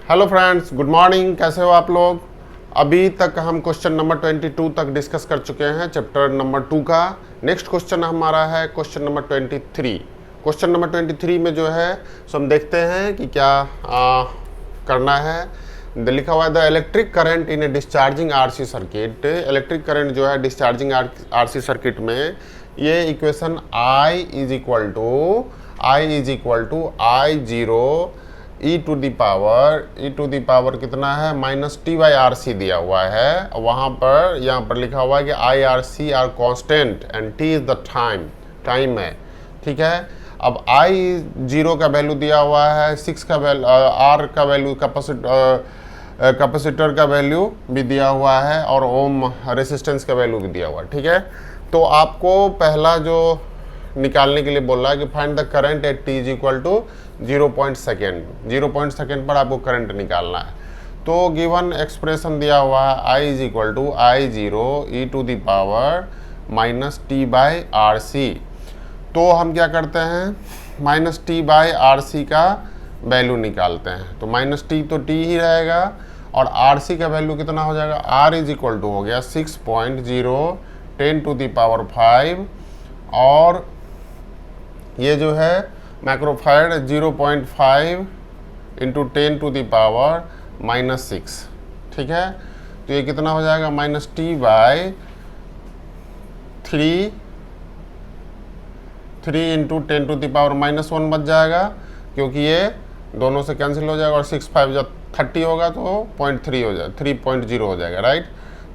Hello friends, good morning. कैसे हो आप लोग? अभी तक हम क्वेश्चन नंबर 22 तक डिस्कस कर चुके हैं चैप्टर नंबर 2 का। नेक्स्ट क्वेश्चन हमारा है क्वेश्चन नंबर 23। क्वेश्चन नंबर 23 में जो है सो हम देखते हैं कि क्या करना है। लिखा हुआ है the electric current in a discharging RC circuit. Electric current जो है डिस्चार्जिंग आरसी सर्किट में, ये equation I is equal to I zero e to the power कितना है -t/RC दिया हुआ है। वहाँ पर यहाँ पर लिखा हुआ है कि IRC are constant and t is the time है। ठीक है, अब I0 का वैल्यू दिया हुआ है, 6 का वैल्यू, R का वैल्यू, कैपेसिटर का वैल्यू भी दिया हुआ है और ओम रेसिस्टेंस का वैल्यू भी दिया हुआ है। ठीक है, तो आपको पहला जो निकालने के लिए बोल रहा है कि find the current at t is equal to 0.2 second पर आपको करंट निकालना है। तो गिवन एक्सप्रेशन दिया हुआ है I is equal to I0 e to the power -t/RC। तो हम क्या करते हैं, -t/RC का वैल्यू निकालते हैं। तो -t तो t ही रहेगा और RC का वैल्यू कितना हो जाएगा, R इज इक्वल टू हो गया 6.0 10 टू द पावर 5 और ये जो है microfarad 0.5 into 10 to the power -6। ठीक है, तो ये कितना हो जाएगा -t/3 into 10 to the power -1 बच जाएगा, क्योंकि ये दोनों से कैंसिल हो जाएगा और 6 5 जब 30 होगा तो 0.3 हो जाएगा, 3.0 हो जाएगा। राइट,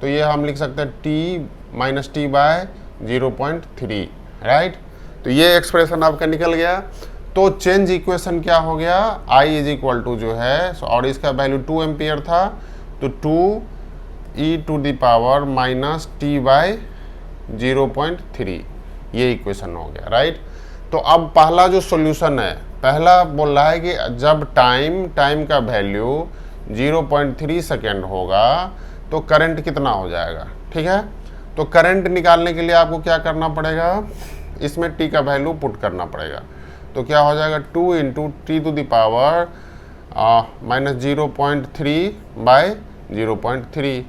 तो ये हम लिख सकते हैं t/0.3। राइट, तो ये एक्सप्रेशन आपका निकल गया। तो चेंज इक्वेशन क्या हो गया, I इज इक्वल टू जो है और इसका वैल्यू 2 एम्पियर था, तो 2 e to the power -t/0.3 ये इक्वेशन हो गया। राइट, तो अब पहला जो सॉल्यूशन है, पहला बोल रहा है कि जब टाइम का वैल्यू 0.3 सेकेंड होगा तो करंट कितना हो जाएगा। ठीक है, तो करंट निकालने के लिए आपको क्या करना पड़ेगा, इसमें t का वैल्यू पुट करना पड़ेगा। तो क्या हो जाएगा 2 into T to the power -0.3/0.3,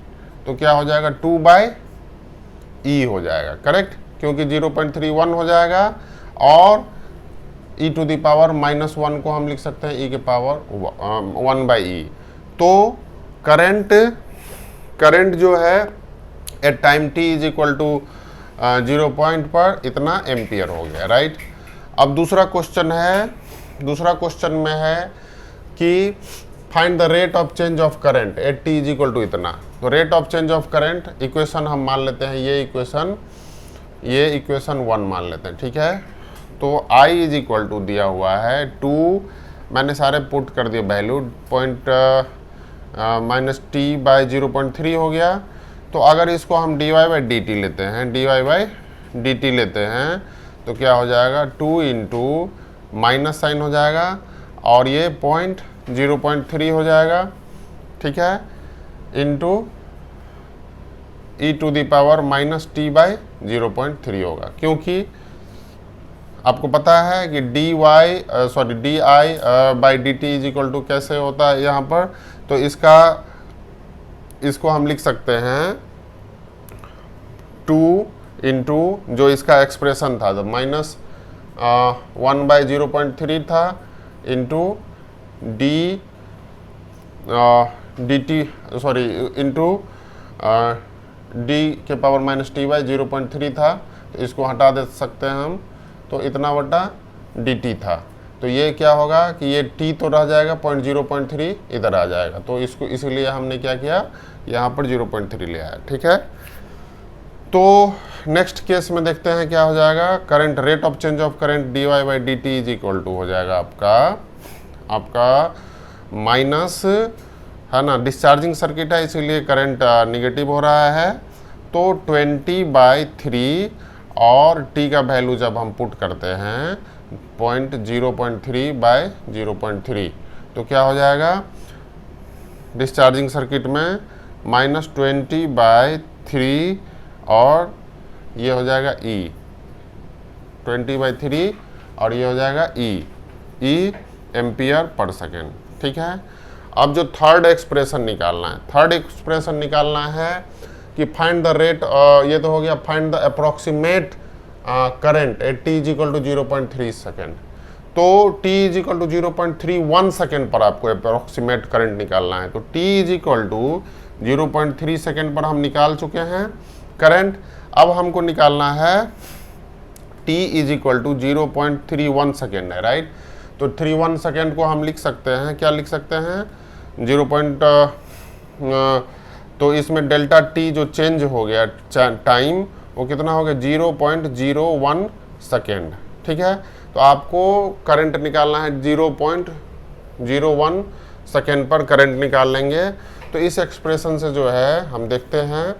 तो क्या हो जाएगा 2/e हो जाएगा। करेक्ट, क्योंकि 0.31 हो जाएगा और e टू द पावर -1 को हम लिख सकते हैं e के पावर 1/e। तो करंट जो है at time t is equal to 0 point पर इतना एम्पियर हो गया। राइट, अब दूसरा क्वेश्चन में है कि find the rate of change of current at t is equal to इतना। तो rate of change of current equation हम मान लेते हैं, ये इक्वेशन 1 मान लेते हैं। ठीक है, तो I इज इक्वल टू दिया हुआ है 2, मैंने सारे पुट कर दिए वैल्यू, -t/0.3 हो गया। तो अगर इसको हम dy/dt लेते हैं तो क्या हो जाएगा 2 इंटू माइनस साइन हो जाएगा और ये 0.3 हो जाएगा। ठीक है, into e to the power -t/0.3 होगा, क्योंकि आपको पता है कि di/dt इज इक्वल टू कैसे होता है यहाँ पर। तो इसको हम लिख सकते हैं 2 इंटू जो इसका एक्सप्रेशन था, तो -1/0.3 था इंटू इंटू डी के पावर -t/0.3 था, तो इसको हटा दे सकते हैं हम, तो इतना बटा dt था। तो ये क्या होगा कि ये t तो रह जाएगा 0.3 इधर आ जाएगा, तो इसको इसीलिए हमने क्या किया, यहाँ पर 0.3 ले आया। ठीक है, तो नेक्स्ट केस में देखते हैं क्या हो जाएगा। Current rate of change of current dy/dt is equal to हो जाएगा आपका माइनस, है ना, डिस्चार्जिंग सर्किट है इसीलिए करंट निगेटिव हो रहा है, तो 20/3 और t का वैल्यू जब हम पुट करते हैं 0.3/0.3, तो क्या हो जाएगा डिस्चार्जिंग सर्किट में -20/3 और ये हो जाएगा E, 20/3 और ये हो जाएगा E एम्पियर पर सेकेंड। ठीक है, अब जो थर्ड एक्सप्रेशन निकालना है, थर्ड एक्सप्रेशन निकालना है कि फाइंड द रेट, ये तो हो गया find the approximate current at t is equal to 0.3 second. तो t is equal to 0.31 second पर आपको अप्रोक्सीमेट करंट निकालना है। तो t is equal to 0.3 second पर हम निकाल चुके हैं करंट। अब हमको निकालना है t is equal to 0.31 second है, राइट। तो 31 सेकेंड को हम लिख सकते हैं, क्या लिख सकते हैं, तो इसमें डेल्टा t जो चेंज हो गया टाइम, वो कितना हो गया 0.01 सेकेंड, ठीक है। तो आपको करंट निकालना है 0.01 सेकेंड पर करंट निकाल लेंगे। तो इस एक्सप्रेशन से जो है हम देखते हैं,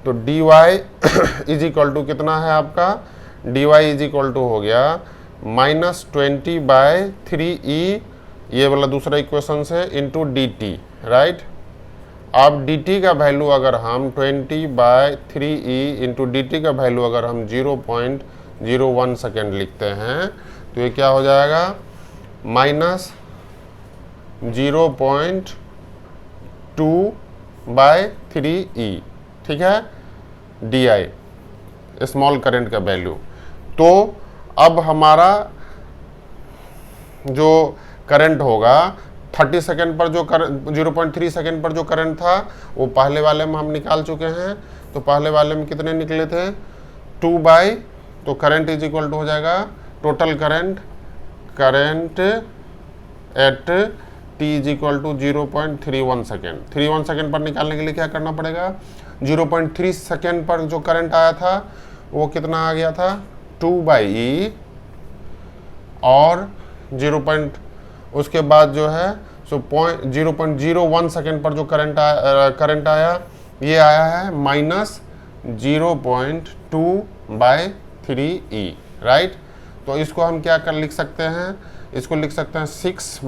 तो dy इज इक्वल टू कितना है आपका, dy इज इक्वल टू हो गया -20/3e, ये वाला दूसरा इक्वेशन से, इंटू dt, राइट। अब dt का वैल्यू अगर हम 20/3e इंटू dt का वैल्यू अगर हम 0.01 सेकेंड लिखते हैं, तो ये क्या हो जाएगा, -0.2/3e, ठीक है, डी स्मॉल करंट का वैल्यू। तो अब हमारा जो करंट होगा 30 सेकेंड पर, जो 0.3 सेकेंड पर जो करंट था वो पहले वाले में हम निकाल चुके हैं। तो पहले वाले में कितने निकले थे, 2 तो करंट इज इक्वल टू हो जाएगा total current at t is equal to 0.31 second. 31 second पर निकालने के लिए क्या करना पड़ेगा, 0.3 सेकेंड पर जो करंट आया था वो कितना आ गया था, 2/e, और उसके बाद जो है सो 0.01 सेकेंड पर जो करंट आया, ये आया है -0.2/3e, राइट। तो इसको हम क्या कर लिख सकते हैं, इसको लिख सकते हैं 6 -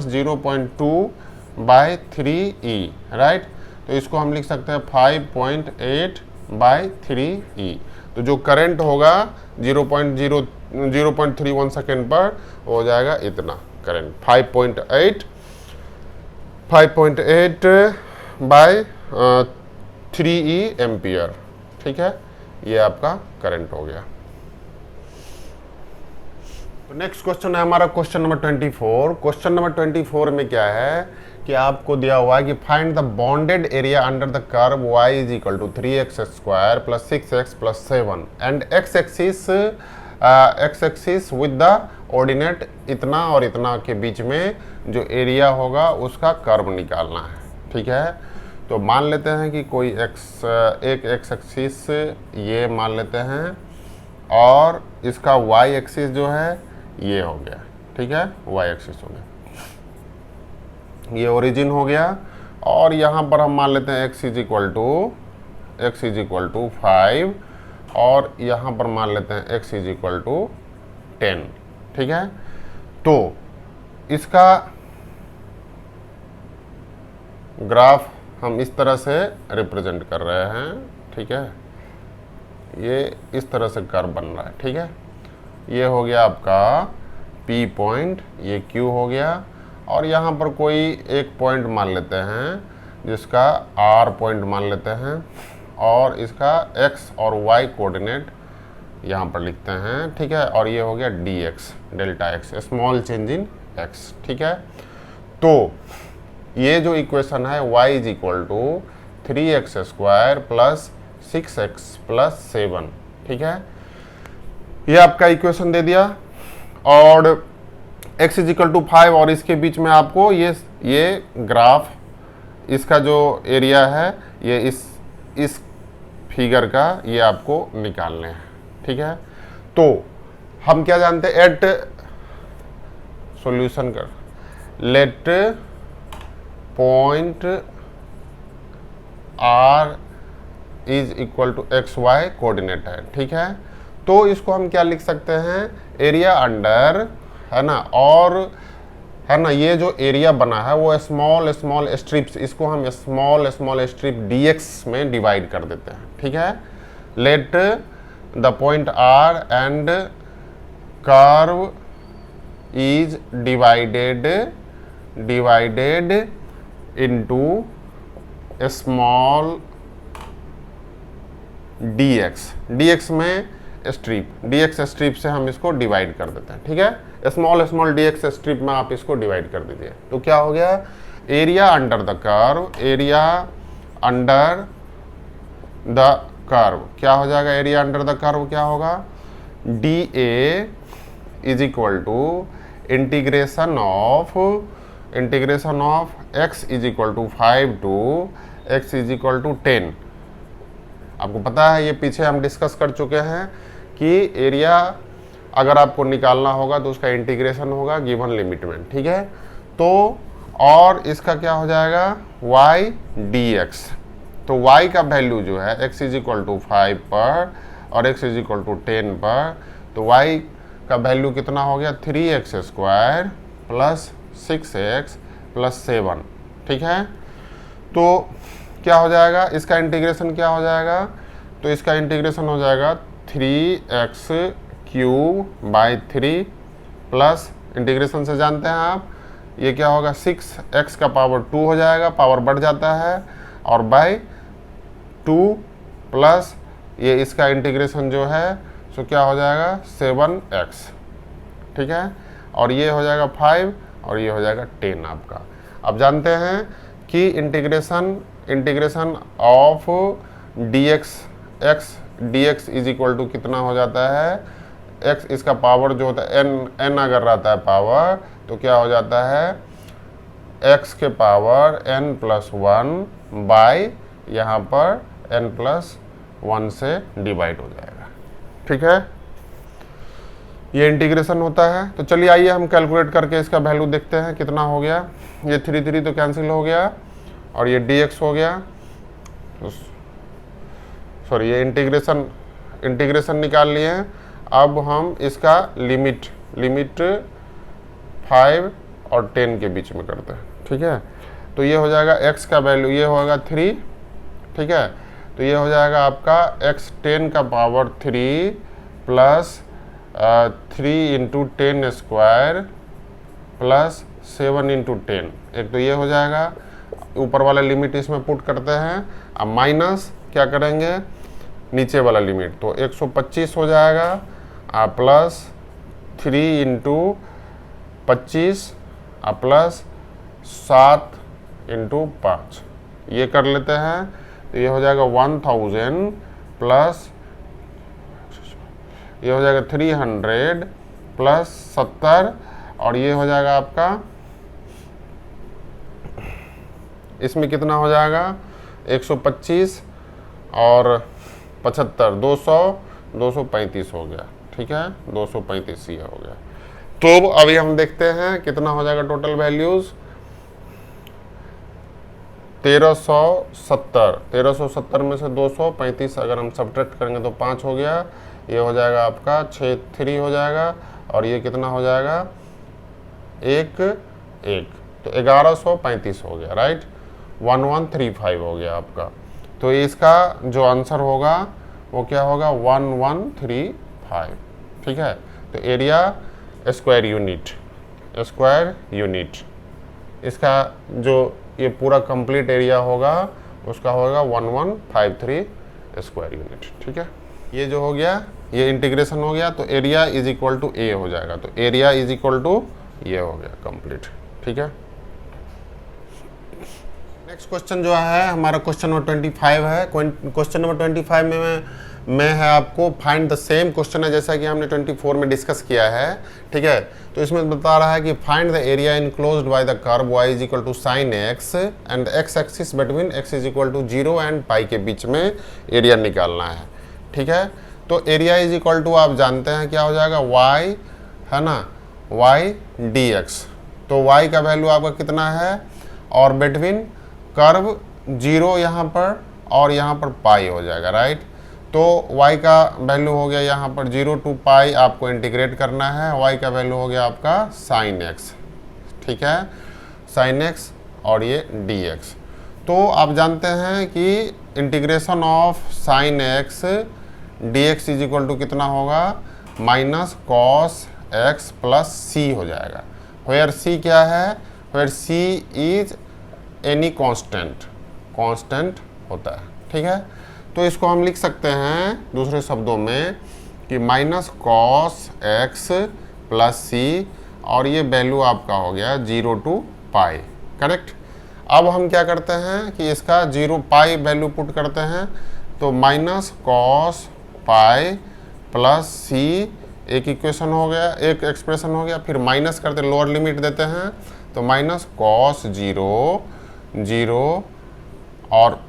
0.2/3e, राइट। तो इसको हम लिख सकते हैं 5.8/3e। तो जो करंट होगा 0.31 सेकेंड पर हो जाएगा इतना करंट, 5.8/3e एम्पियर, ठीक है। ये आपका करंट हो गया। तो नेक्स्ट क्वेश्चन है हमारा क्वेश्चन नंबर 24। क्वेश्चन नंबर 24 में क्या है कि आपको दिया हुआ है कि find the bounded area under the curve y is equal to 3x square plus 6x plus 7 and x axis with the ordinate इतना और इतना के बीच में जो एरिया होगा उसका कर्व निकालना है, ठीक है। तो मान लेते हैं कि कोई एक x एक्सिस ये मान लेते हैं, और इसका y एक्सिस जो है ये हो गया, ठीक है, y एक्सिस हो गया, ये ओरिजिन हो गया। और यहाँ पर हम मान लेते हैं x इज इक्वल टू 5, और यहाँ पर मान लेते हैं x इज इक्वल टू 10, ठीक है। तो इसका ग्राफ हम इस तरह से रिप्रेजेंट कर रहे हैं, ठीक है। ये इस तरह से कर्व बन रहा है, ठीक है। ये हो गया आपका P पॉइंट, ये Q हो गया, और यहाँ पर कोई एक पॉइंट मान लेते हैं जिसका R पॉइंट मान लेते हैं, और इसका X और Y कोऑर्डिनेट यहाँ पर लिखते हैं, ठीक है। और ये हो गया dx, delta x, small change in x, ठीक है। तो ये जो इक्वेशन है y is equal to 3x square plus 6x plus 7, ठीक है। ये आपका इक्वेशन दे दिया, और x इज इक्वल टू 5, और इसके बीच में आपको ये ग्राफ, इसका जो एरिया है ये इस फिगर का ये आपको निकालने हैं, ठीक है। तो हम क्या जानते हैं, एट सॉल्यूशन कर, let point r is equal to XY coordinate है, ठीक है। तो इसको हम क्या लिख सकते हैं, एरिया अंडर, है ना, और है ना, ये जो एरिया बना है वो स्मॉल स्ट्रिप्स, इसको हम स्मॉल स्ट्रिप dx में डिवाइड कर देते हैं, ठीक है। Let the point r and curve is divided into small dx, dx में स्ट्रिप, dx स्ट्रिप से हम इसको डिवाइड कर देते हैं, ठीक है। स्मॉल स्मॉल dx स्ट्रिप में आप इसको डिवाइड कर दीजिए, तो क्या हो गया, area under the curve, area under the curve क्या हो जाएगा, एरिया अंडर द कर्व क्या होगा, dA is equal to integration of x is equal to 5 to x is equal to 10। आपको पता है ये पीछे हम डिस्कस कर चुके हैं कि एरिया अगर आपको निकालना होगा तो उसका इंटीग्रेशन होगा गिवन लिमिट में, ठीक है। तो और इसका क्या हो जाएगा, y dx, तो y का वैल्यू जो है x इज इक्वल टू 5 पर और x इज इक्वल टू 10 पर, तो y का वैल्यू कितना हो गया, 3x square plus 6x plus 7, ठीक है। तो क्या हो जाएगा, इसका इंटीग्रेशन क्या हो जाएगा, तो इसका इंटीग्रेशन हो जाएगा 3x cube by 3 plus, integration से जानते हैं आप ये क्या होगा, 6x का पावर 2 हो जाएगा, पावर बढ़ जाता है, और बाई 2 प्लस ये इसका इंटीग्रेशन जो है सो क्या हो जाएगा 7x, ठीक है। और ये हो जाएगा 5 और ये हो जाएगा 10 आपका। अब जानते हैं कि integration of dx is equal to कितना हो जाता है, x इसका पावर जो होता है n अगर रहता है पावर तो क्या हो जाता है, x के पावर n प्लस 1 बाई यहाँ पर n प्लस 1 से डिवाइड हो जाएगा, ठीक है। ये इंटीग्रेशन होता है। तो चलिए आइए हम कैलकुलेट करके इसका वैल्यू देखते हैं कितना हो गया। ये 3 तो कैंसिल हो गया और ये dx हो गया, सॉरी ये इंटीग्रेशन निकाल लिए। अब हम इसका लिमिट 5 और 10 के बीच में करते हैं, ठीक है। तो ये हो जाएगा x का वैल्यू, ये होगा 3, ठीक है। तो ये हो जाएगा आपका x 10 का power 3 plus 3 into 10 square plus 7 into 10, एक तो ये हो जाएगा, ऊपर वाला लिमिट इसमें पुट करते हैं। अब माइनस क्या करेंगे, नीचे वाला लिमिट, तो 125 हो जाएगा प्लस 3 इंटू 25 प्लस 7 इंटू 5, ये कर लेते हैं। तो ये हो जाएगा 1000 प्लस ये हो जाएगा 300 प्लस 70 और ये हो जाएगा आपका, इसमें कितना हो जाएगा 125 और 75 235 हो गया, ठीक है, 235 ये हो गया। तो अभी हम देखते हैं कितना हो जाएगा टोटल वैल्यूज, 1370 में से 235 अगर हम सब्ट्रैक्ट करेंगे तो 5 हो गया, ये हो जाएगा आपका 3 हो जाएगा और ये कितना हो जाएगा 1, तो 1135 हो गया, राइट, 1135 हो गया आपका। तो इसका जो आंसर होगा वो क्या होगा 1135, ठीक है। तो एरिया स्क्वायर यूनिट इसका जो ये पूरा कंप्लीट एरिया होगा उसका होगा 1153 स्क्वायर यूनिट, ठीक है। ये जो हो गया ये इंटीग्रेशन हो गया, तो एरिया इज इक्वल टू ए हो जाएगा, तो एरिया इज इक्वल टू ये हो गया कंप्लीट, ठीक है। नेक्स्ट क्वेश्चन जो है हमारा क्वेश्चन नंबर 25 है। क्वेश्चन नंबर 25 में है आपको फाइंड द सेम क्वेश्चन है जैसा कि हमने 24 में डिस्कस किया है, ठीक है। तो इसमें बता रहा है कि find the area enclosed by the curve y is equal to sine x and x axis between x is equal to 0 and pi के बीच में एरिया निकालना है, ठीक है। तो एरिया इज इक्वल टू आप जानते हैं क्या हो जाएगा y, है ना, y dx, तो y का वैल्यू आपका कितना है, और बिटवीन कर्व 0 यहाँ पर और यहाँ पर पाई हो जाएगा, राइट। तो y का वैल्यू हो गया यहाँ पर 0 टू पाई, आपको इंटीग्रेट करना है, y का वैल्यू हो गया आपका साइन x, ठीक है, साइन x और ये dx। तो आप जानते हैं कि integration of sine x dx is equal to कितना होगा, minus cos x plus c हो जाएगा। वेयर c क्या है, where c is any constant, constant होता है, ठीक है। तो इसको हम लिख सकते हैं दूसरे शब्दों में कि माइनस कॉस एक्स प्लस सी, और ये वैल्यू आपका हो गया 0 टू पाई, करेक्ट। अब हम क्या करते हैं कि इसका 0 पाई वैल्यू पुट करते हैं, तो माइनस कॉस पाई प्लस सी एक इक्वेशन हो गया, एक एक्सप्रेशन हो गया। फिर माइनस करते, लोअर लिमिट देते हैं, तो माइनस कॉस 0 0 और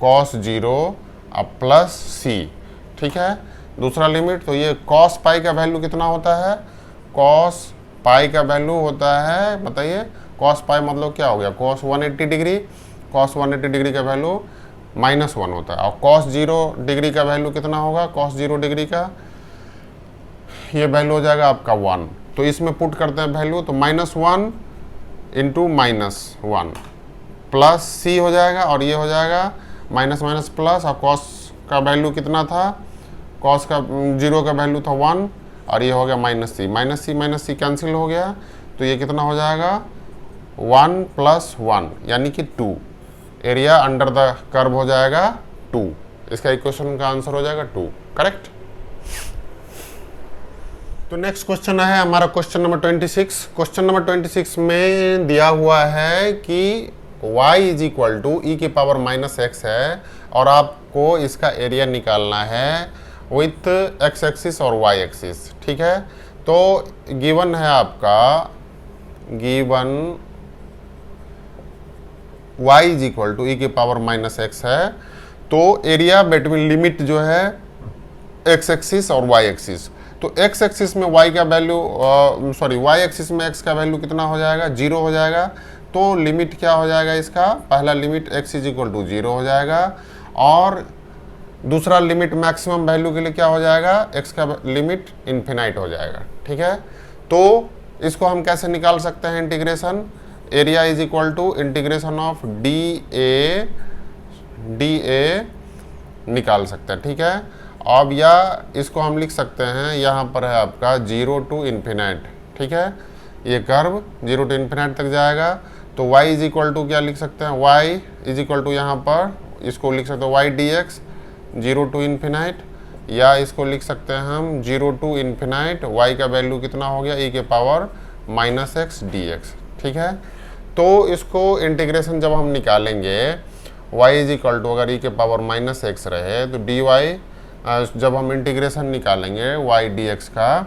कॉस 0 अब प्लस सी, ठीक है। दूसरा लिमिट, तो ये कॉस पाई का वैल्यू कितना होता है, कॉस पाई का वैल्यू होता है, बताइए, कॉस पाई मतलब क्या हो गया, कॉस 180 डिग्री, कॉस 180 डिग्री का वैल्यू -1 होता है। और कॉस 0 डिग्री का वैल्यू कितना होगा, कॉस 0 डिग्री का ये वैल्यू हो जाएगा आपका 1। तो इसमें पुट करते हैं वैल्यू, तो -1 इंटू -1 प्लस सी हो जाएगा, और ये हो जाएगा माइनस माइनस प्लस, और कॉस का वैल्यू कितना था, कॉस का 0 का वैल्यू था 1, और ये हो गया माइनस सी कैंसिल हो गया, तो ये कितना हो जाएगा 1 + 1 यानी कि 2। एरिया अंडर द कर्व हो जाएगा 2। इसका इक्वेशन का आंसर हो जाएगा 2, करेक्ट। तो नेक्स्ट क्वेश्चन है हमारा क्वेश्चन नंबर 26। क्वेश्चन नंबर 26 में दिया हुआ है कि y is equal to e के पावर -x है, और आपको इसका एरिया निकालना है विथ x एक्सिस और y एक्सिस, ठीक है। तो गिवन है आपका, given y is equal to e के पावर -x है, तो एरिया बिटवीन लिमिट जो है x एक्सिस और y एक्सिस, तो x एक्सिस में y का वैल्यू y एक्सिस में x का वैल्यू कितना हो जाएगा, 0 हो जाएगा। तो लिमिट क्या हो जाएगा इसका, पहला limit x is equal to 0 हो जाएगा, और दूसरा लिमिट मैक्सिमम वैल्यू के लिए क्या हो जाएगा, x का लिमिट इन्फिनाइट हो जाएगा, ठीक है। तो इसको हम कैसे निकाल सकते हैं integration, area is equal to integration of D A निकाल सकते हैं, ठीक है। अब या इसको हम लिख सकते हैं, यहाँ पर है आपका 0 टू इन्फिनाइट, ठीक है। ये कर्व 0 टू इन्फिनाइट तक जाएगा, तो y इज इक्वल टू क्या लिख सकते हैं, y इज इक्वल टू यहाँ पर इसको लिख सकते हैं y dx 0 टू इन्फिनाइट, या इसको लिख सकते हैं हम 0 टू इन्फिनाइट, y का वैल्यू कितना हो गया e के पावर -x dx, ठीक है। तो इसको इंटीग्रेशन जब हम निकालेंगे, y इज इक्वल टू अगर e के पावर -x रहे, तो dy जब हम इंटीग्रेशन निकालेंगे y dx का,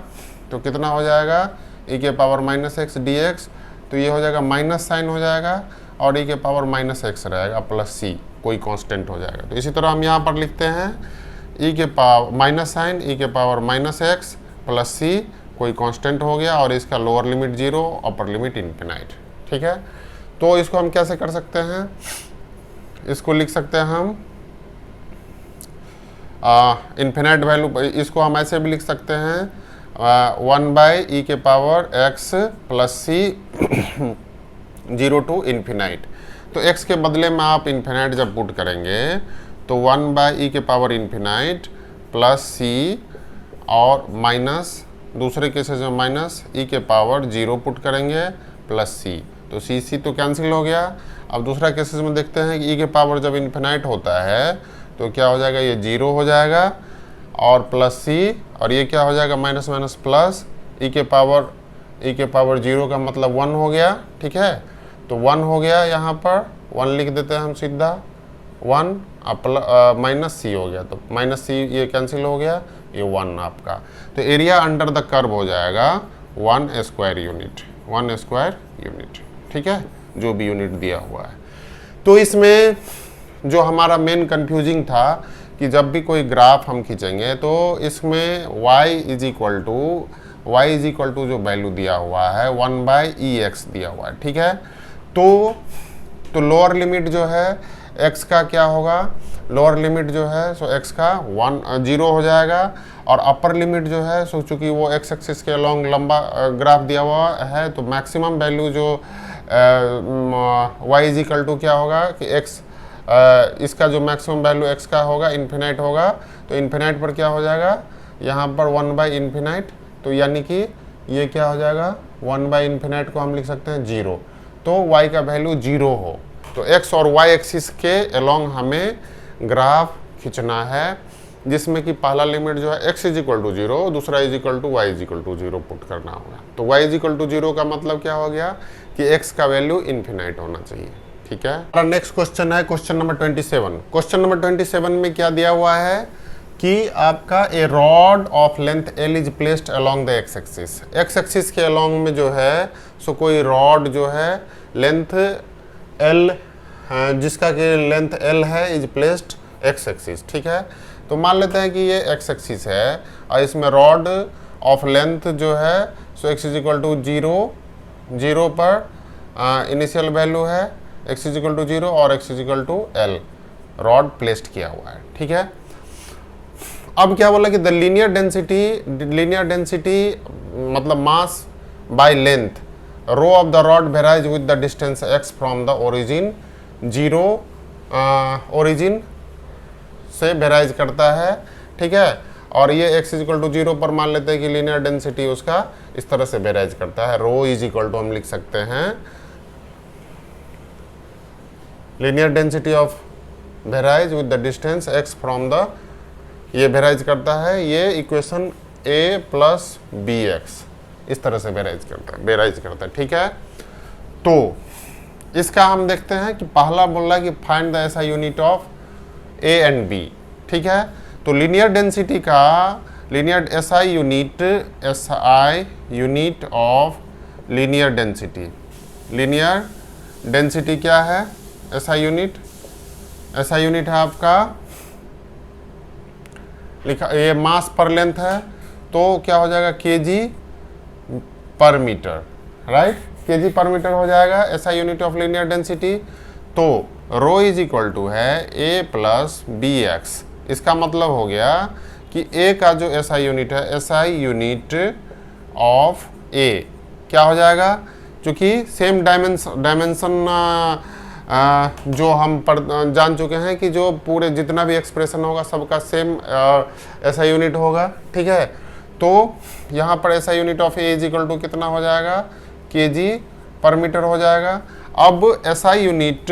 तो कितना हो जाएगा e के पावर -x dx, तो ये हो जाएगा माइनस साइन हो जाएगा, और e के पावर -x रहेगा प्लस c, कोई कांस्टेंट हो जाएगा। तो इसी तरह हम यहाँ पर लिखते हैं e के पावर माइनस साइन e के पावर -x प्लस c, कोई कांस्टेंट हो गया, और इसका lower limit 0, upper limit infinite, ठीक है। तो इसको हम कैसे कर सकते हैं, इसको लिख सकते हैं हम इन्फिनाइट वैल्यू, इसको हम ऐसे भी लिख सकते हैं 1/e के power x plus c 0 to infinite. तो x के बदले में आप इन्फिनाइट जब पुट करेंगे, तो 1/e के पावर इन्फिनाइट प्लस c, और माइनस दूसरे केसेस में माइनस e के पावर 0 पुट करेंगे प्लस c, तो c तो कैंसिल हो गया। अब दूसरा केसेस में देखते हैं कि e के पावर जब इन्फिनाइट होता है, तो क्या हो जाएगा, ये 0 हो जाएगा, और प्लस c, और ये क्या हो जाएगा माइनस माइनस प्लस, e के पावर 0 का मतलब 1 हो गया, ठीक है। तो 1 हो गया, यहाँ पर 1 लिख देते हैं हम सीधा, 1 माइनस c हो गया, तो माइनस c ये कैंसिल हो गया, ये 1 आपका। तो एरिया अंडर द कर्व हो जाएगा 1 स्क्वायर यूनिट, ठीक है, जो भी यूनिट दिया हुआ है। तो इसमें जो हमारा मेन कंफ्यूजिंग था कि जब भी कोई ग्राफ हम खींचेंगे, तो इसमें y इज इक्वल टू जो वैल्यू दिया हुआ है 1/ex दिया हुआ है, ठीक है। तो लोअर लिमिट जो है x का क्या होगा, लोअर लिमिट जो है सो x का 0 हो जाएगा, और अपर लिमिट जो है सो चूँकि वो x एक्सिस के अलॉन्ग लंबा ग्राफ दिया हुआ है, तो मैक्सिमम वैल्यू जो y इज इक्वल टू क्या होगा कि x इसका जो मैक्सिमम वैल्यू x का होगा इन्फिनाइट होगा, तो इन्फिनाइट पर क्या हो जाएगा, यहाँ पर 1/इन्फिनाइट, तो यानी कि ये क्या हो जाएगा 1/इन्फिनाइट को हम लिख सकते हैं 0, तो y का वैल्यू 0 हो। तो x और y एक्सिस के अलोंग हमें ग्राफ खींचना है, जिसमें कि पहला लिमिट जो है x इजिकल टू 0, दूसरा is equal to y is equal to 0 put करना होगा। तो y इजिकल टू 0 का मतलब क्या हो गया कि x का वैल्यू इन्फिनाइट होना चाहिए। ठीक है, हमारा नेक्स्ट क्वेश्चन है क्वेश्चन नंबर 27। क्वेश्चन नंबर 27 में क्या दिया हुआ है कि आपका a rod of length l is placed along the x axis. x axis के अलोंग में जो है सो कोई रॉड जो है लेंथ l, जिसका कि लेंथ l है, इज प्लेस्ड x एक्सिस। ठीक है, तो मान लेते हैं कि ये x एक्सिस है और इसमें रॉड ऑफ लेंथ जो है सो x इज इक्वल टू 0 पर इनिशियल वैल्यू है x इज इक्वल टू 0 और x is equal to l rod placed किया हुआ है। ठीक है, अब क्या बोला कि द लीनियर डेंसिटी मतलब mass by length rho of the rod varies with the distance x from the origin. 0 origin से वेराइज करता है। ठीक है, और ये x इजिकल टू 0 पर मान लेते हैं कि लीनियर डेंसिटी उसका इस तरह से वेराइज करता है। रो इज इक्वल टू हम लिख सकते हैं linear density of varies with the distance x from the, ये वेराइज करता है, ये इक्वेशन a प्लस bx इस तरह से वेराइज करता है। ठीक है, तो इसका हम देखते हैं कि पहला बोल रहा है कि find the SI unit of a and b। ठीक है, तो लीनियर डेंसिटी का linear SI unit of linear density क्या है? एसआई यूनिट है आपका लिखा, ये मास पर लेंथ है तो क्या हो जाएगा केजी पर मीटर, राइट, केजी पर मीटर हो जाएगा SI unit of linear density. तो रो इज इक्वल टू है a प्लस बी एक्स। इसका मतलब हो गया कि a का जो एसआई यूनिट है, एसआई यूनिट ऑफ a क्या हो जाएगा, क्योंकि सेम डायमेंशन जो हम जान चुके हैं कि जो पूरे जितना भी एक्सप्रेशन होगा सबका सेम एसआई यूनिट होगा। ठीक है, तो यहाँ पर SI unit of A is equal to कितना हो जाएगा, केजी पर मीटर हो जाएगा। अब SI unit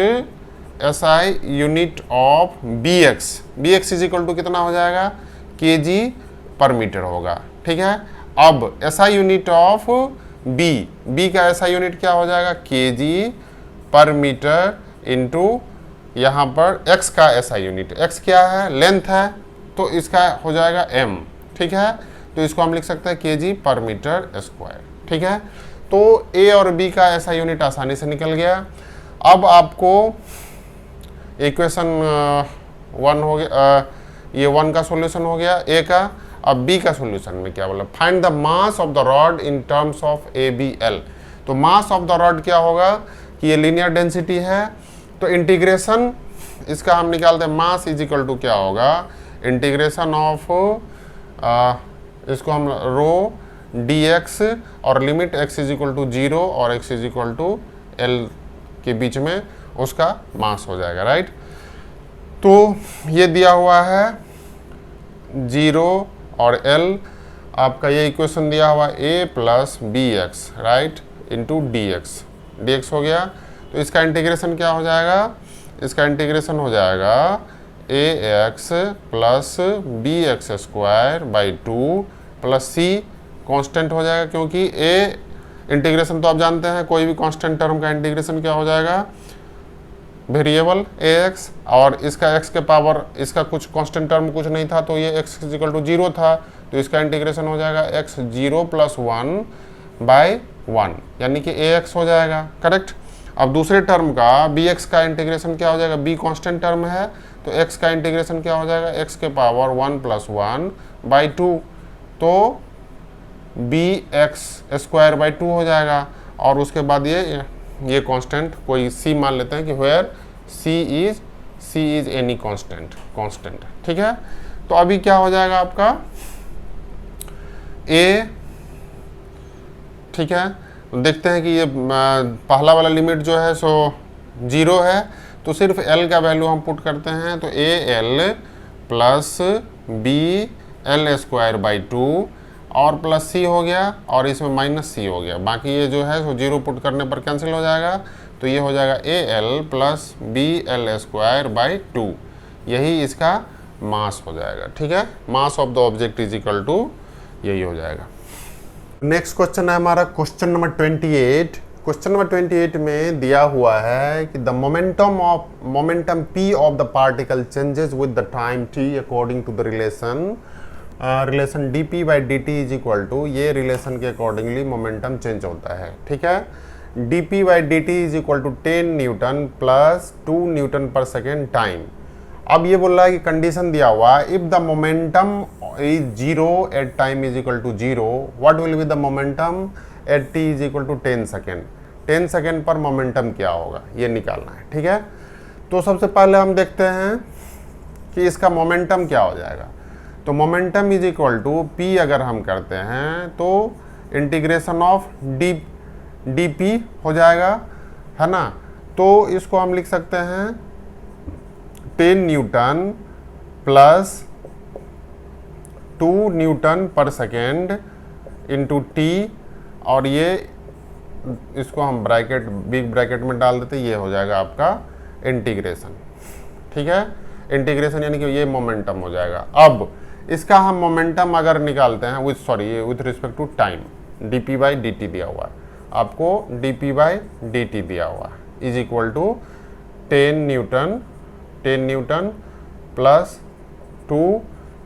of B X is equal to कितना हो जाएगा, केजी पर मीटर होगा। ठीक है, अब एसआई यूनिट ऑफ बी का एसआई यूनिट क्या हो जाएगा, केजी पर मीटर इंटू यहाँ पर x का एसआई यूनिट, x क्या है, लेंथ है, तो इसका हो जाएगा m। ठीक है, तो इसको हम लिख सकते हैं केजी पर मीटर स्क्वायर। ठीक है, तो a और b का एसआई यूनिट आसानी से निकल गया। अब आपको इक्वेशन 1 हो गया, ये 1 का सॉल्यूशन हो गया a का। अब b का सॉल्यूशन में क्या बोला, find the mass of the rod in terms of ABL। तो मास ऑफ द रॉड क्या होगा कि ये लीनियर डेंसिटी है, तो इंटीग्रेशन इसका हम निकालते हैं, मास इज इक्वल टू क्या होगा, इंटीग्रेशन ऑफ इसको हम रो dx और limit x is equal to 0 और x is equal to l के बीच में उसका मास हो जाएगा, राइट। तो ये दिया हुआ है 0 और l, आपका ये इक्वेशन दिया हुआ a plus B X, right, into dx हो गया। तो इसका इंटीग्रेशन क्या हो जाएगा, इसका इंटीग्रेशन हो जाएगा ax plus B X square by 2 plus c constant हो जाएगा, क्योंकि a इंटीग्रेशन तो आप जानते हैं कोई भी कांस्टेंट टर्म का इंटीग्रेशन क्या हो जाएगा, वेरिएबल ax, और इसका x के पावर, इसका कुछ कांस्टेंट टर्म कुछ नहीं था तो ये x इज इक्वल टू 0 था, तो इसका इंटीग्रेशन हो जाएगा x 0 प्लस 1 बाई 1 यानी कि ax हो जाएगा, करेक्ट। अब दूसरे टर्म का bx का इंटीग्रेशन क्या हो जाएगा, b कांस्टेंट टर्म है तो x का इंटीग्रेशन क्या हो जाएगा, x के पावर 1 प्लस 1 बाई 2, तो bx स्क्वायर बाई 2 हो जाएगा। और उसके बाद ये कांस्टेंट कोई c मान लेते हैं कि where c is any constant. ठीक है, तो अभी क्या हो जाएगा आपका a, ठीक है, देखते हैं कि ये पहला वाला लिमिट जो है सो 0 है, तो सिर्फ l का वैल्यू हम पुट करते हैं, तो a l plus B L square by 2 और प्लस सी हो गया और इसमें माइनस सी हो गया, बाकी ये जो है वो जीरो पुट करने पर कैंसिल हो जाएगा, तो ये हो जाएगा A L plus B L square by 2, यही इसका मास हो जाएगा। ठीक है, mass of the object is equal to यही हो जाएगा। नेक्स्ट क्वेश्चन है हमारा क्वेश्चन नंबर 28। क्वेश्चन नंबर 28 में दिया हुआ है कि the momentum p of the particle changes with the time t according to the relation dp by dt is equal to, ये रिलेशन के अकॉर्डिंगली मोमेंटम चेंज होता है। ठीक है, dp by dt is equal to 10 newton plus 2 newton per second time. अब ये बोल रहा है कि कंडीशन दिया हुआ है, if the momentum is zero at time is equal to zero, what will be the momentum at t is equal to 10 second. 10 second पर मोमेंटम क्या होगा ये निकालना है। ठीक है, तो सबसे पहले हम देखते हैं कि इसका मोमेंटम क्या हो जाएगा। तो momentum is equal to p अगर हम करते हैं तो इंटीग्रेशन ऑफ dp हो जाएगा, है ना। तो इसको हम लिख सकते हैं 10 newton plus 2 newton per second into T, और ये इसको हम ब्रैकेट बिग ब्रैकेट में डाल देते, ये हो जाएगा आपका इंटीग्रेशन। ठीक है, इंटीग्रेशन यानी कि ये मोमेंटम हो जाएगा। अब इसका हम मोमेंटम अगर निकालते हैं with respect to time, dp by dt दिया हुआ है आपको, dp बाई dt दिया हुआ है is equal to 10 newton plus 2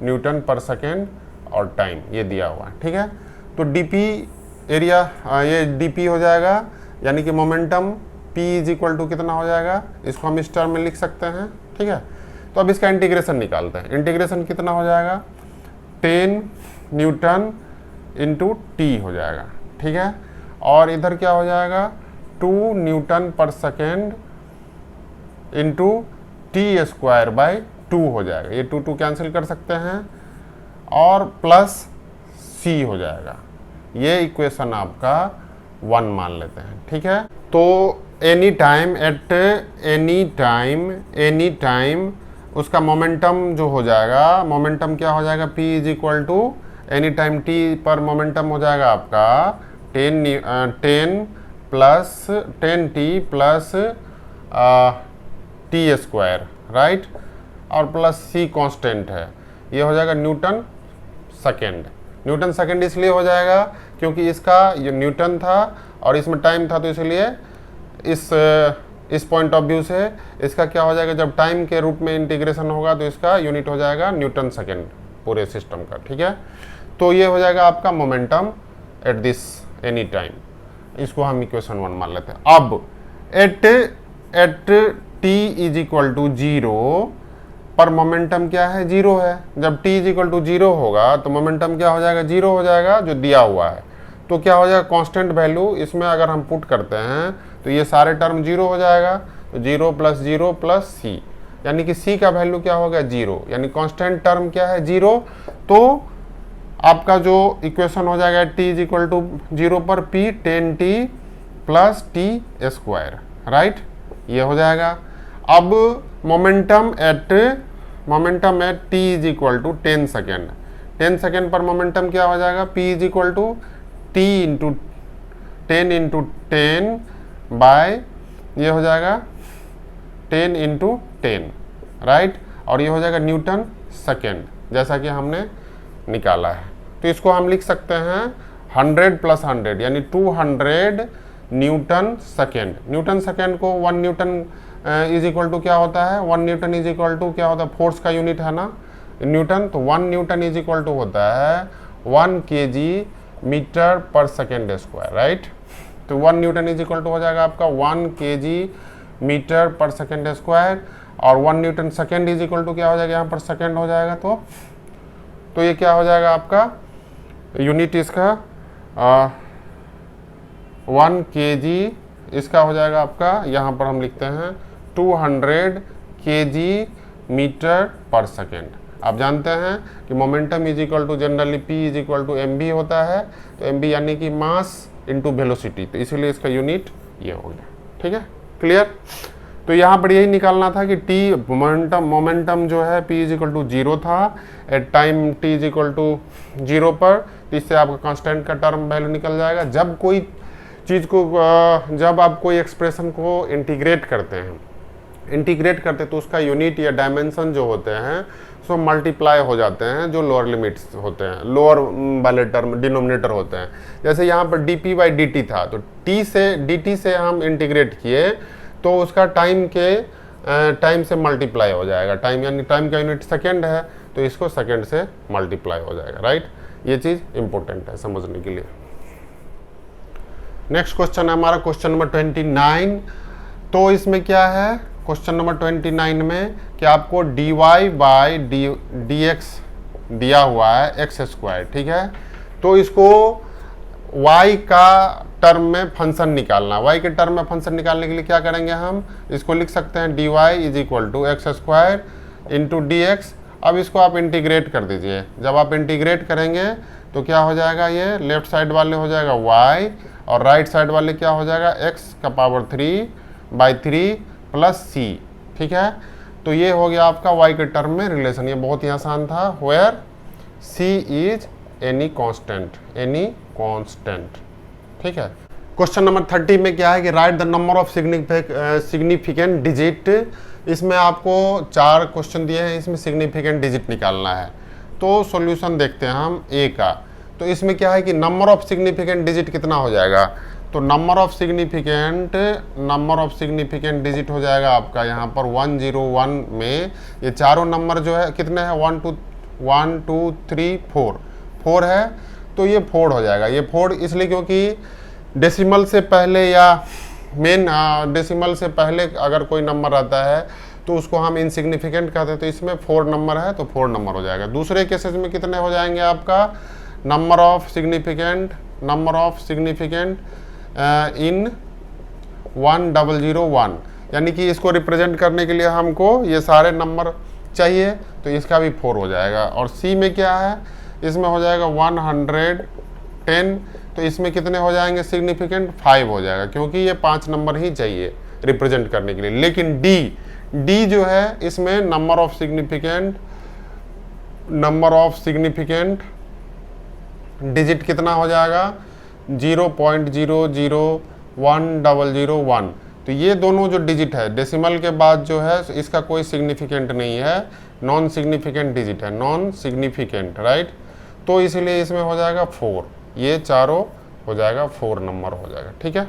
newton per second और टाइम ये दिया हुआ है। ठीक है, तो dp एरिया ये dp हो जाएगा, यानी कि momentum p is equal to कितना हो जाएगा, इसको हम इस टर्म में लिख सकते हैं। ठीक है, तो अब इसका इंटीग्रेशन निकालते हैं। इंटीग्रेशन कितना हो जाएगा, 10 न्यूटन इंटू टी हो जाएगा। ठीक है, और इधर क्या हो जाएगा 2 newton per second into T square by 2 हो जाएगा, ये 2 कैंसिल कर सकते हैं, और प्लस सी हो जाएगा। ये इक्वेशन आपका 1 मान लेते हैं। ठीक है, तो एनी टाइम उसका मोमेंटम जो हो जाएगा, मोमेंटम क्या हो जाएगा, p is equal to any time t पर मोमेंटम हो जाएगा आपका 10 प्लस टी स्क्वायर, राइट, और प्लस c कांस्टेंट है, ये हो जाएगा न्यूटन सेकेंड। न्यूटन सेकेंड इसलिए हो जाएगा क्योंकि इसका ये न्यूटन था और इसमें टाइम था, तो इसलिए इस पॉइंट ऑफ व्यू से इसका क्या हो जाएगा, जब टाइम के रूप में इंटीग्रेशन होगा तो इसका यूनिट हो जाएगा न्यूटन सेकेंड पूरे सिस्टम का। ठीक है, तो ये हो जाएगा आपका momentum at this any time, इसको हम इक्वेशन 1 मान लेते हैं। अब at t is equal to 0 पर मोमेंटम क्या है, 0 है। जब t इज इक्वल टू 0 होगा तो मोमेंटम क्या हो जाएगा, 0 हो जाएगा जो दिया हुआ है। तो क्या हो जाएगा, कांस्टेंट वैल्यू इसमें अगर हम पुट करते हैं तो ये सारे टर्म 0 हो जाएगा, तो 0 प्लस सी, यानी कि c का वैल्यू क्या हो गया 0, यानी कांस्टेंट टर्म क्या है 0। तो आपका जो इक्वेशन हो जाएगा t इज इक्वल टू 0 पर p 10t plus T square, right, ये हो जाएगा। अब momentum at t is equal to 10 second, 10 second पर मोमेंटम क्या हो जाएगा, p is equal to t into 10 by ये हो जाएगा 10 इंटू 10, राइट, और ये हो जाएगा न्यूटन सेकेंड जैसा कि हमने निकाला है। तो इसको हम लिख सकते हैं 100 प्लस 100 यानी 200 न्यूटन सेकेंड। न्यूटन सेकेंड को 1 न्यूटन इज इक्वल टू क्या होता है, 1 न्यूटन इज इक्वल टू क्या होता है, फोर्स का यूनिट है ना न्यूटन, तो 1 न्यूटन इज इक्वल टू होता है 1 kg metre per second square, right. तो 1 न्यूटन इज इक्वल टू हो जाएगा आपका 1 kg metre per second square, और 1 newton second is equal to क्या हो जाएगा, यहाँ पर सेकेंड हो जाएगा। तो ये क्या हो जाएगा आपका यूनिट इसका 1 kg, इसका हो जाएगा आपका यहाँ पर हम लिखते हैं 200 kg मीटर पर सेकेंड। आप जानते हैं कि momentum is equal to generally p is equal to mv होता है, तो mv यानी कि मास इनटू वेलोसिटी, तो इसीलिए इसका यूनिट ये हो गया। ठीक है, क्लियर। तो यहाँ पर यही निकालना था कि टी मोमेंटम जो है p इज इक्वल टू 0 था at time t is equal to 0 पर, तो इससे आपका कांस्टेंट का टर्म वैल्यू निकल जाएगा। जब कोई चीज़ को जब आप कोई एक्सप्रेशन को इंटीग्रेट करते तो उसका यूनिट या डायमेंशन जो होते हैं सो मल्टीप्लाई हो जाते हैं, जो लोअर लिमिट्स होते हैं, लोअर वाले टर्म डिनोमिनेटर होते हैं। जैसे यहाँ पर dp/dt था, तो t से dt से हम इंटीग्रेट किए तो उसका टाइम से मल्टीप्लाई हो जाएगा। टाइम यानी टाइम का यूनिट सेकेंड है, तो इसको सेकेंड से मल्टीप्लाई हो जाएगा, राइट। ये चीज़ इंपॉर्टेंट है समझने के लिए। नेक्स्ट क्वेश्चन है हमारा क्वेश्चन नंबर 29। तो इसमें क्या है, क्वेश्चन नंबर 29 में कि आपको dy/dx दिया हुआ है x², ठीक है। तो इसको y का टर्म में फंक्शन निकालना। y के टर्म में फंक्शन निकालने के लिए क्या करेंगे, हम इसको लिख सकते हैं dy is equal to x² into dx। अब इसको आप इंटीग्रेट कर दीजिए। जब आप इंटीग्रेट करेंगे तो क्या हो जाएगा, ये लेफ्ट साइड वाले हो जाएगा y और राइट साइड वाले क्या हो जाएगा x³ प्लस c, ठीक है। तो ये हो गया आपका y के टर्म में रिलेशन। ये बहुत ही आसान था, where c is any constant, ठीक है। क्वेश्चन नंबर 30 में क्या है कि write the number of significant digit. इसमें आपको 4 क्वेश्चन दिए हैं, इसमें सिग्निफिकेंट डिजिट निकालना है। तो सॉल्यूशन देखते हैं हम ए का। तो इसमें क्या है कि नंबर ऑफ सिग्निफिकेंट डिजिट कितना हो जाएगा, तो नंबर ऑफ सिग्निफिकेंट डिजिट हो जाएगा आपका यहाँ पर 101 में। ये चारों नंबर जो है कितने हैं, 1 2 3 4 है, तो ये 4 हो जाएगा। ये 4 इसलिए क्योंकि डेसिमल से पहले या मेन डेसिमल से पहले अगर कोई नंबर आता है तो उसको हम इनसिग्निफिकेंट कहते हैं। तो इसमें 4 नंबर है तो 4 नंबर हो जाएगा। दूसरे केसेस में कितने हो जाएंगे आपका, नंबर ऑफ सिग्निफिकेंट इन 1001, यानी कि इसको रिप्रेजेंट करने के लिए हमको ये सारे नंबर चाहिए, तो इसका भी 4 हो जाएगा। और सी में क्या है, इसमें हो जाएगा 110, तो इसमें कितने हो जाएंगे सिग्निफिकेंट, 5 हो जाएगा, क्योंकि ये 5 नंबर ही चाहिए रिप्रेजेंट करने के लिए। लेकिन डी जो है इसमें नंबर ऑफ सिग्निफिकेंट डिजिट कितना हो जाएगा, 0.001001। तो ये दोनों जो डिजिट है डेसिमल के बाद जो है इसका कोई सिग्निफिकेंट नहीं है, नॉन सिग्निफिकेंट डिजिट है, नॉन सिग्निफिकेंट, राइट। तो इसलिए इसमें हो जाएगा 4, ये चारों हो जाएगा 4 नंबर हो जाएगा, ठीक है।